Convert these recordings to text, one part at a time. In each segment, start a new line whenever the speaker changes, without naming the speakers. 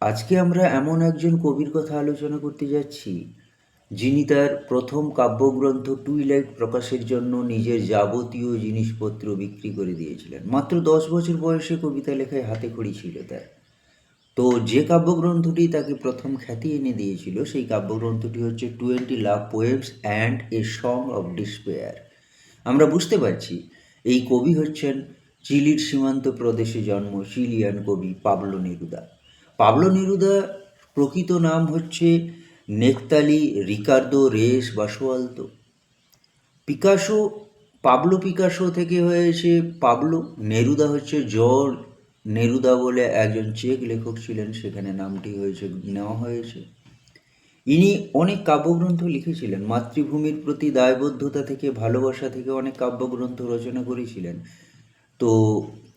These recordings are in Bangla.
আজকে আমরা এমন একজন কবির কথা আলোচনা করতে যাচ্ছি, যিনি তার প্রথম কাব্যগ্রন্থ টুইলাইট প্রকাশের জন্য নিজের যাবতীয় জিনিসপত্র বিক্রি করে দিয়েছিলেন। মাত্র 10 বছর বয়সে কবিতা লেখায় হাতেখড়ি ছিল তার। তো যে কাব্যগ্রন্থটি তাকে প্রথম খ্যাতি এনে দিয়েছিল, সেই কাব্যগ্রন্থটি হচ্ছে 20 love poems and a song of despair. আমরা বুঝতে পারছি এই কবি হচ্ছেন চিলির সীমান্ত প্রদেশে জন্ম চিলিয়ান কবি পাবলো নেরুদা। পাবলো নেরুদা প্রকৃত নাম হচ্ছে Neftali Ricardo race Basoalto. Picasso, Pablo Picasso থেকে হয়েছে পাবলো। নেরুদা হচ্ছে জর্জ নেরুদা বলে একজন চেক লেখক ছিলেন, সেখানে নামটি নেওয়া হয়েছে। ইনি অনেক কাব্যগ্রন্থ লিখেছিলেন, মাতৃভূমির প্রতি দায়বদ্ধতা থেকে, ভালোবাসা থেকে অনেক কাব্যগ্রন্থ রচনা করেছিলেন। তো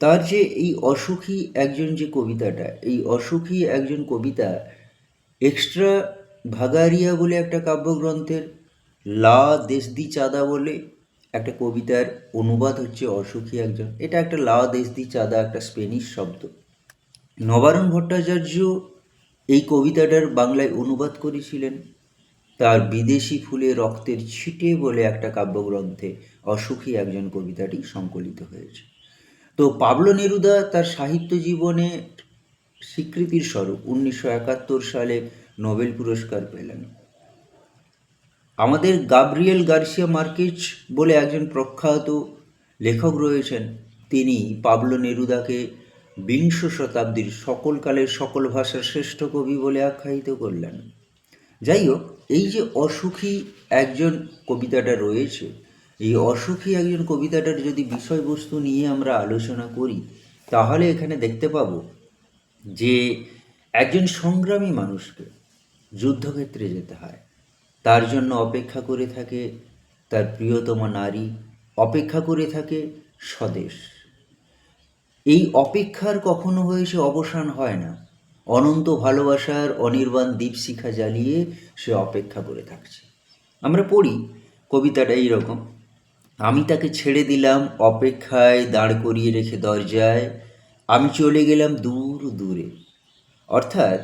তার যে এই অসুখী একজন যে কবিতাটা, এই অসুখী একজন কবিতা এক্সট্রা ভাগারিয়া বলে একটা কাব্যগ্রন্থের লা দেশদি চাঁদা বলে একটা কবিতার অনুবাদ হচ্ছে অসুখী একজন। এটা একটা লা দেশদি চাঁদা একটা স্পেনিশ শব্দ। নবারুণ ভট্টাচার্য এই কবিতাটার বাংলায় অনুবাদ করেছিলেন তার বিদেশি ফুলে রক্তের ছিটে বলে একটা কাব্যগ্রন্থে অসুখী একজন কবিতাটি সংকলিত হয়েছে। তো পাবলো নেরুদা তার সাহিত্য জীবনে স্বীকৃতির স্বরূপ 1971 সালে নোবেল পুরস্কার পেলেন। আমাদের গাব্রিয়েল গার্সিয়া মার্কেজ বলে একজন প্রখ্যাত লেখক রয়েছেন, তিনি পাবলো নেরুদাকে বিংশ শতাব্দীর সকল কালের সকল ভাষার শ্রেষ্ঠ কবি বলে আখ্যায়িত করলেন। যাই হোক, এই যে অসুখী একজন কবিতাটা রয়েছে, এই অসুখী একজন কবিতাটার যদি বিষয়বস্তু নিয়ে আমরা আলোচনা করি, তাহলে এখানে দেখতে পাব যে একজন সংগ্রামী মানুষকে যুদ্ধক্ষেত্রে যেতে হয়, তার জন্য অপেক্ষা করে থাকে তার প্রিয়তমা নারী, অপেক্ষা করে থাকে স্বদেশ। এই অপেক্ষার কখনো হয়েছে অবসান হয় না, অনন্ত ভালোবাসার অনির্বাণ দীপশিখা জ্বালিয়ে সে অপেক্ষা করে থাকছে। আমরা পড়ি কবিতাটা এইরকম: আমি তাকে ছেড়ে দিলাম অপেক্ষায় দাঁড় করিয়ে রেখে দরজায়, আমি চলে গেলাম দূর দূরে। অর্থাৎ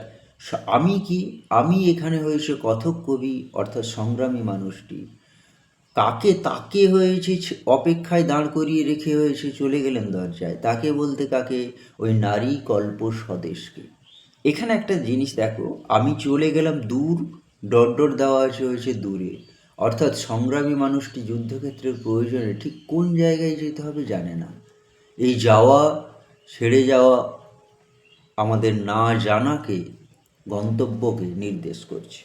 আমি এখানে হয়েছে কথক কবি, অর্থাৎ সংগ্রামী মানুষটি তাকে হয়েছে অপেক্ষায় দাঁড় করিয়ে রেখে হয়েছে চলে গেলেন দরজায়। তাকে বলতে কাকে? ওই নারী কল্প স্বদেশকে। এখানে একটা জিনিস দেখো, আমি চলে গেলাম দূর, ডট ডট দেওয়া হয়েছে দূরে। অর্থাৎ সংগ্রামী মানুষটি যুদ্ধক্ষেত্রের প্রয়োজনে ঠিক কোন জায়গায় যেতে হবে জানে না। এই যাওয়া, ছেড়ে যাওয়া আমাদের না জানাকে, গন্তব্যকে নির্দেশ করছে।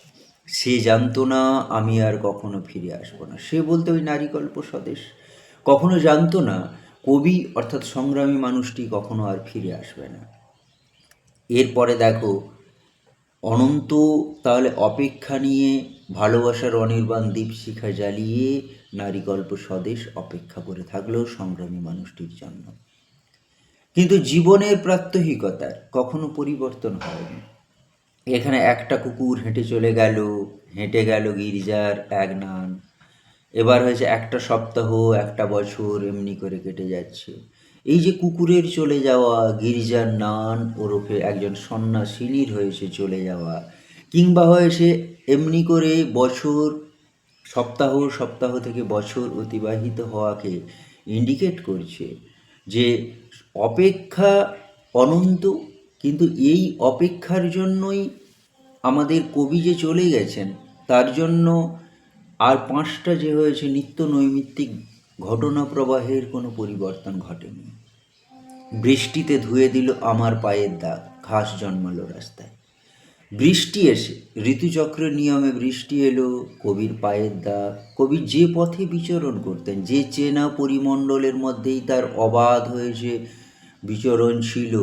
সে জানতো না আমি আর কখনো ফিরে আসবো না। সে বলতে ওই নারীকল্প স্বদেশ কখনো জানতো না কবি অর্থাৎ সংগ্রামী মানুষটি কখনো আর ফিরে আসবে না। এরপরে দেখো, অনন্ত তাহলে অপেক্ষা নিয়ে ভালোবাসার অনির্বাণ দীপশিখা জ্বালিয়ে নারীকল্প স্বদেশ অপেক্ষা করে থাকলেও সংগ্রামী মানুষটির জন্য। কিন্তু জীবনের প্রাত্যহিকতার কখনো পরিবর্তন হয়নি। এখানে একটা কুকুর হেঁটে গেল গির্জার এক নান। এবার হয়েছে একটা সপ্তাহ, একটা বছর এমনি করে কেটে যাচ্ছে। এই যে কুকুরের চলে যাওয়া, গির্জার নান ওরফে একজন সন্ন্যাসিনীর হয়েছে চলে যাওয়া, কিংবা হয়েছে এমনি করে বছর, সপ্তাহ সপ্তাহ থেকে বছর অতিবাহিত হওয়াকে ইন্ডিকেট করছে যে অপেক্ষা অনন্ত। কিন্তু এই অপেক্ষার জন্যই আমাদের কবি যে চলে গেছেন, তার জন্য আর 5টা যে হয়েছে নিত্য নৈমিত্তিক ঘটনা প্রবাহের কোনো পরিবর্তন ঘটেনি। বৃষ্টিতে ধুয়ে দিল আমার পায়ের দাগ, ঘাস জন্মালো রাস্তায়। বৃষ্টি এসে, ঋতুচক্রের নিয়মে বৃষ্টি এলো, কবির পায়ের দাগ। কবি যে পথে বিচরণ করতেন, যে চেনা পরিমণ্ডলের মধ্যেই তার অবাধ হয়েছে বিচরণ ছিল,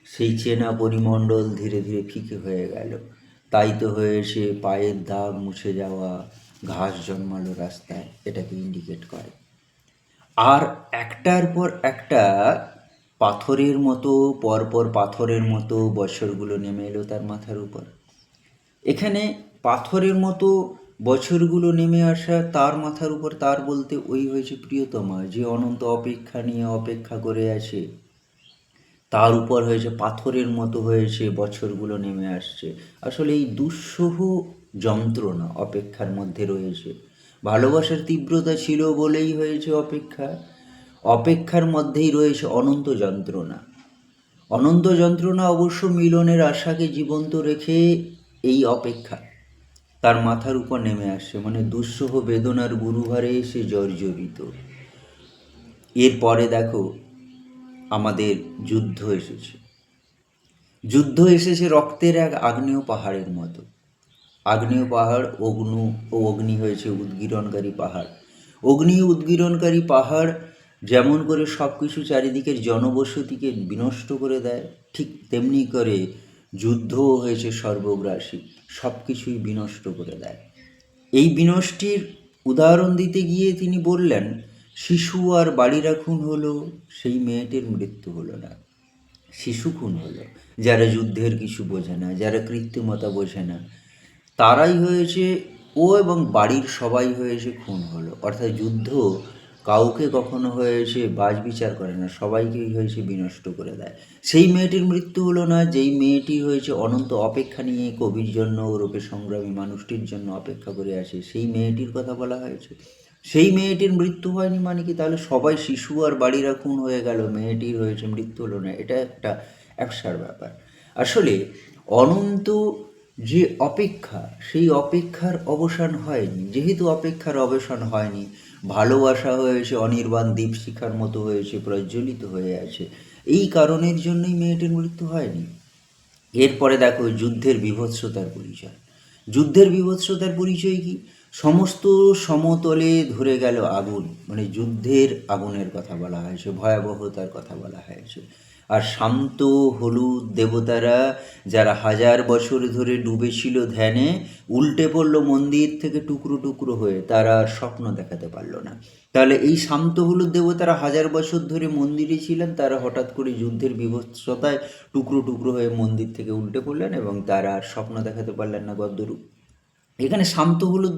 সেই চেনা পরিমণ্ডল ধীরে ধীরে ফিকে হয়ে গেল। তাই তো হয়েছে পায়ের দাগ মুছে যাওয়া, ঘাস জন্মালো রাস্তায়, এটাকে ইন্ডিকেট করে। আর একটার পর একটা পাথরের মতো, পরপর পাথরের মতো বছরগুলো নেমে এলো তার মাথার উপর। এখানে পাথরের মতো বছরগুলো নেমে আসা তার মাথার উপর, তার বলতে ওই হয়েছে প্রিয়তমা, যে অনন্ত অপেক্ষা নিয়ে অপেক্ষা করে আছে। তার উপর হয়েছে পাথরের মতো হয়েছে বছরগুলো নেমে আসছে। আসলে এই দুঃসহ যন্ত্রণা অপেক্ষার মধ্যে রয়েছে। ভালোবাসার তীব্রতা ছিল বলেই হয়েছে অপেক্ষা, অপেক্ষার মধ্যেই রয়েছে অনন্ত যন্ত্রণা। অনন্ত যন্ত্রণা অবশ্য মিলনের আশাকে জীবন্ত রেখে এই অপেক্ষা তার মাথার উপর নেমে আসছে, মানে দুঃসহ বেদনার গুরুভারে এসে জর্জরিত। এরপরে দেখো আমাদের যুদ্ধ এসেছে। যুদ্ধ এসেছে রক্তের এক আগ্নেয় পাহাড়ের মতো। আগ্নেয় পাহাড়, অগ্নি হয়েছে উদ্গীরণকারী পাহাড়। অগ্নি উদ্গীরণকারী পাহাড় যেমন করে সব কিছু চারিদিকের জনবসতিকে বিনষ্ট করে দেয়, ঠিক তেমনি করে যুদ্ধও হয়েছে সর্বগ্রাসী, সব কিছুই বিনষ্ট করে দেয়। এই বিনষ্টির উদাহরণ দিতে গিয়ে তিনি বললেন, শিশু আর বাড়িরা খুন হলো, সেই মেয়েটির মৃত্যু হলো না। শিশু খুন হলো, যারা যুদ্ধের কিছু বোঝে না, যারা কৃত্রিমতা বোঝে না, তারাই হয়েছে, ও এবং বাড়ির সবাই হয়েছে খুন হলো। অর্থাৎ যুদ্ধ কাউকে কখনো হয়েছে বাজ বিচার করে না, সবাইকেই হয়েছে বিনষ্ট করে দেয়। সেই মেয়েটির মৃত্যু হলো না, যেই মেয়েটি হয়েছে অনন্ত অপেক্ষা নিয়ে কবির জন্য, ওরূপে সংগ্রামী মানুষটির জন্য অপেক্ষা করে আছে, সেই মেয়েটির কথা বলা হয়েছে। সেই মেয়েটির মৃত্যু হয়নি মানে কি? তাহলে সবাই শিশু আর বাড়িরা খুন হয়ে গেল, মেয়েটির হয়েছে মৃত্যু হলো না, এটা একটা একসার ব্যাপার। আসলে অনন্ত যে অপেক্ষা, সেই অপেক্ষার অবসান হয়নি। যেহেতু অপেক্ষার অবসান হয়নি, ভালোবাসা হয়েছে অনির্বাণ দীপশিখার মতো হয়েছে প্রজ্বলিত হয়ে আছে, এই কারণের জন্যই মেয়েটির মৃত্যু হয়নি। এরপরে দেখো যুদ্ধের বীভৎসতার পরিচয়। যুদ্ধের বীভৎসতার পরিচয় কি? সমস্ত সমতলে ধরে গেল আগুন, মানে যুদ্ধের আগুনের কথা বলা হয়েছে, ভয়াবহতার কথা বলা হয়েছে। আর শান্ত হলুদ দেবতারা, যারা 1000 বছর ধরে ডুবেছিল ধ্যানে, উল্টে পড়ল মন্দির থেকে টুকরো টুকরো হয়ে, তারা আর স্বপ্ন দেখাতে পারল না। তাহলে এই শান্ত হলুদ দেবতারা 1000 বছর ধরে মন্দিরে ছিলেন, তারা হঠাৎ করে যুদ্ধের বীভৎসতায় টুকরো টুকরো হয়ে মন্দির থেকে উল্টে পড়লেন এবং তারা আর স্বপ্ন দেখাতে পারলেন না গদ্যরূপ। এখানে শান্ত হলুদ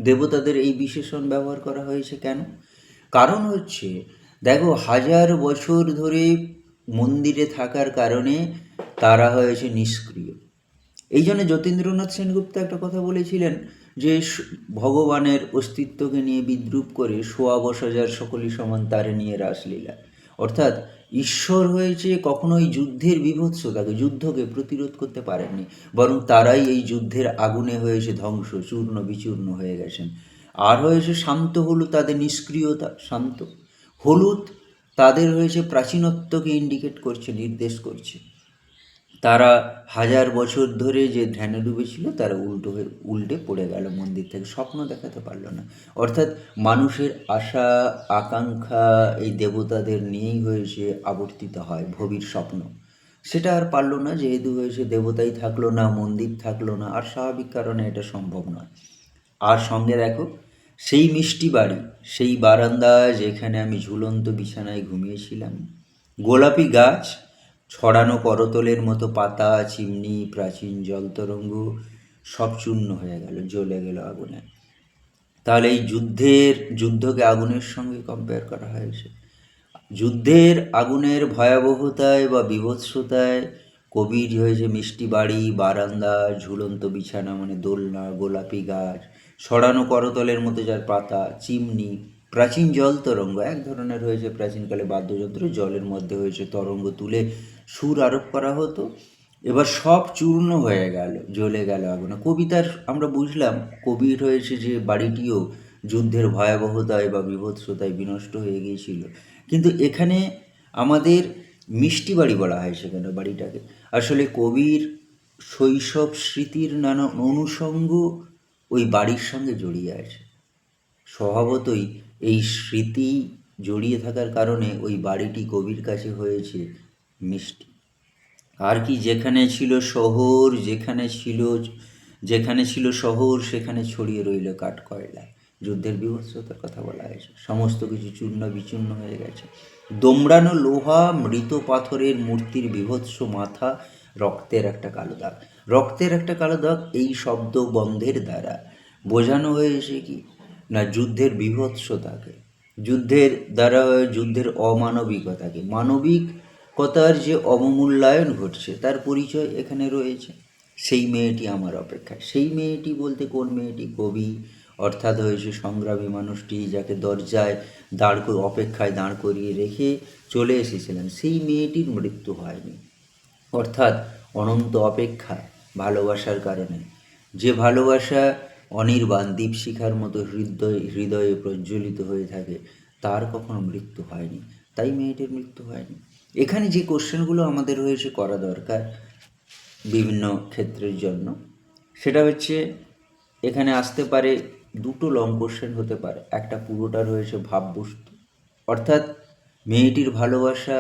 দেবতাদের এই বিশেষণ ব্যবহার করা হয়েছে কেন? কারণ হচ্ছে, দেখো 1000 বছর ধরে মন্দিরে থাকার কারণে তারা হয়েছে নিষ্ক্রিয়। এই জন্য যতীন্দ্রনাথ সেনগুপ্ত একটা কথা বলেছিলেন যে ভগবানের অস্তিত্বকে নিয়ে বিদ্রূপ করে 10,000 সকলই সমান তারে নিয়ে রাসলীলা। অর্থাৎ ঈশ্বর হয়েছে কখনোই যুদ্ধের বীভৎসতাকে, যুদ্ধকে প্রতিরোধ করতে পারেননি, বরং তারাই এই যুদ্ধের আগুনে হয়েছে ধ্বংস, চূর্ণ বিচূর্ণ হয়ে গেছেন। আর হয়েছে শান্ত হলুদ, তাদের নিষ্ক্রিয়তা শান্ত। হলুদ তাদের হয়েছে প্রাচীনত্বকে ইন্ডিকেট করছে, নির্দেশ করছে। তারা 1000 বছর ধরে যে ধ্যানে ডুবেছিল, তারা উল্টে পড়ে গেল মন্দির থেকে, স্বপ্ন দেখাতে পারল না। অর্থাৎ মানুষের আশা আকাঙ্ক্ষা এই দেবতাদের নিয়েই হয়েছে আবর্তিত হয় ভবির স্বপ্ন, সেটা আর পারল না, যেহেতু হয়েছে দেবতাই থাকলো না, মন্দির থাকলো না, আর স্বাভাবিক কারণে এটা সম্ভব নয়। আর সঙ্গে দেখো সেই মিষ্টি বাড়ি, সেই বারান্দা যেখানে আমি ঝুলন্ত বিছানায় ঘুমিয়েছিলাম, গোলাপি গাছ, ছড়ানো করতলের মতো পাতা, চিমনি, প্রাচীন জলতরঙ্গ, সব চূর্ণ হয়ে গেল, জ্বলে গেল আগুনে। তাহলে এই যুদ্ধকে আগুনের সঙ্গে কম্পেয়ার করা হয়েছে। যুদ্ধের আগুনের ভয়াবহতায় বা বীভৎসতায় কবির হয়েছে মিষ্টি বাড়ি, বারান্দা, ঝুলন্ত বিছানা মানে দোলনা, গোলাপি গাছ, ছড়ানো করতলের মতো যার পাতা, চিমনি, প্রাচীন জল তরঙ্গ, এক ধরনের হয়েছে প্রাচীনকালে বাদ্যযন্ত্র, জলের মধ্যে হয়েছে তরঙ্গ তুলে সুর আরোপ করা হতো, এবার সব চূর্ণ হয়ে গেল, জ্বলে গেল আগুনে। কবিতার আমরা বুঝলাম কবির হয়েছে যে বাড়িটিও যুদ্ধের ভয়াবহতায় বা বীভৎসতায় বিনষ্ট হয়ে গিয়েছিল, কিন্তু এখানে আমাদের মিষ্টি বাড়ি বলা হয় সেখানে বাড়িটাকে। আসলে কবির শৈশব স্মৃতির নানা অনুষঙ্গ ওই বাড়ির সঙ্গে জড়িয়ে আছে। স্বভাবতই এই স্মৃতি জড়িয়ে থাকার কারণে ওই বাড়িটি কবির কাছে হয়েছে মিষ্টি। আর কি, যেখানে ছিল শহর, যেখানে ছিল শহর সেখানে ছড়িয়ে রইল কাঠ কয়লা। যুদ্ধের বীভৎসতার কথা বলা হয়েছে, সমস্ত কিছু চূর্ণ বিচূর্ণ হয়ে গেছে। দোমড়ানো লোহা, মৃত পাথরের মূর্তির বীভৎস মাথা, রক্তের একটা কালো দাগ। রক্তের একটা কালো দাগ এই শব্দ বন্ধের দ্বারা বোঝানো হয়েছে কি না, যুদ্ধের বীভৎসতাকে, যুদ্ধের দ্বারা যুদ্ধের অমানবিকতাকে। মানবিক কথার যে অবমূল্যায়ন ঘটছে তার পরিচয় এখানে রয়েছে। সেই মেয়েটি আমার অপেক্ষায়। সেই মেয়েটি বলতে কোন মেয়েটি? কবি অর্থাৎ হয়েছে সংগ্রামী মানুষটি, যাকে দরজায় অপেক্ষায় দাঁড় করিয়ে রেখে চলে এসেছিলেন, সেই মেয়েটির মৃত্যু হয়নি। অর্থাৎ অনন্ত অপেক্ষা ভালোবাসার কারণে, যে ভালোবাসা অনির্বাণ দীপশিখার মতো হৃদয়ে প্রজ্বলিত হয়ে থাকে, তার কখনো মৃত্যু হয়নি, তাই মেয়েটির মৃত্যু হয়নি। এখানে যে কোশ্চেনগুলো আমাদের রয়েছে করা দরকার বিভিন্ন ক্ষেত্রের জন্য, সেটা হচ্ছে এখানে আসতে পারে দুটো লং কোশ্চেন হতে পারে। একটা পুরোটা রয়েছে ভাববস্তু, অর্থাৎ মেয়েটির ভালোবাসা।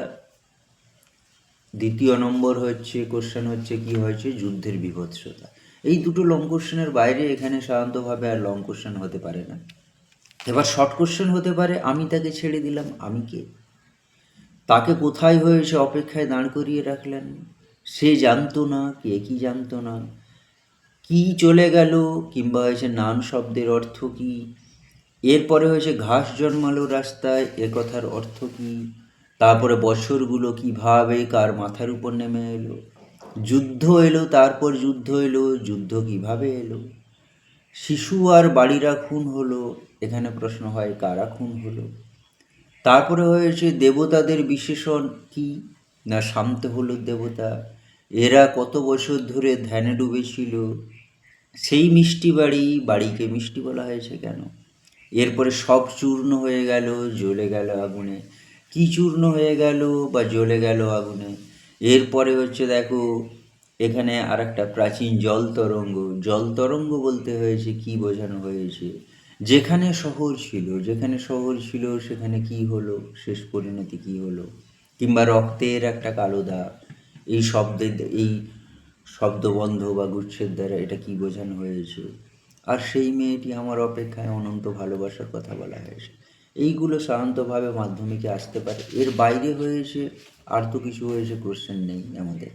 দ্বিতীয় নম্বর হচ্ছে কোশ্চেন হচ্ছে কি হয়েছে, যুদ্ধের বীভৎসতা। এই দুটো লং কোশ্চেনের বাইরে এখানে সাধারণতভাবে আর লং কোশ্চেন হতে পারে না। এবার শর্ট কোশ্চেন হতে পারে, আমি তাকে ছেড়ে দিলাম, আমি কে? তাকে কোথায় হয়েছে অপেক্ষায় দাঁড় করিয়ে রাখলেন? সে জানতো না, কে কি জানতো না? কি চলে গেল, কিংবা হয়েছে নান শব্দের অর্থ কি? এরপরে হয়েছে ঘাস জন্মালো রাস্তায়, এ কথার অর্থ কি? তারপরে বছরগুলো কিভাবে কার মাথার উপর নেমে এলো? যুদ্ধ এলো, তারপর যুদ্ধ এলো, যুদ্ধ কিভাবে এলো? শিশু আর বাড়িরা খুন হলো, এখানে প্রশ্ন হয় কারা খুন হলো? তারপরে হয়েছে দেবতাদের বিশেষণ কি? না শান্ত হলো দেবতা। এরা কত বছর ধরে ধ্যানে ডুবেছিল। সেই মিষ্টি বাড়িকে মিষ্টি বলা হয়েছে কেন? এরপরে সব চূর্ণ হয়ে গেল, জ্বলে গেল আগুনে। কি চূর্ণ হয়ে গেল বা জ্বলে গেল আগুনে? এরপরে হচ্ছে দেখো, এখানে আর একটা প্রাচীন জল তরঙ্গ বলতে হয়েছে কি বোঝানো হয়েছে? যেখানে শহর ছিল সেখানে কি হলো, শেষ পরিণতি কি হলো? কিংবা রক্তের একটা কালো দাগ, এই শব্দবন্ধ বা গুচ্ছের দ্বারা এটা কি বোঝানো হয়েছে? আর সেই মেয়েটি আমার অপেক্ষায়, অনন্ত ভালোবাসার কথা বলা হয়েছে। এইগুলো সাধারণতভাবে মাধ্যমিকে আসতে পারে। এর বাইরে হয়েছে আর তো কিছু হয়েছে কোশ্চেন নেই আমাদের।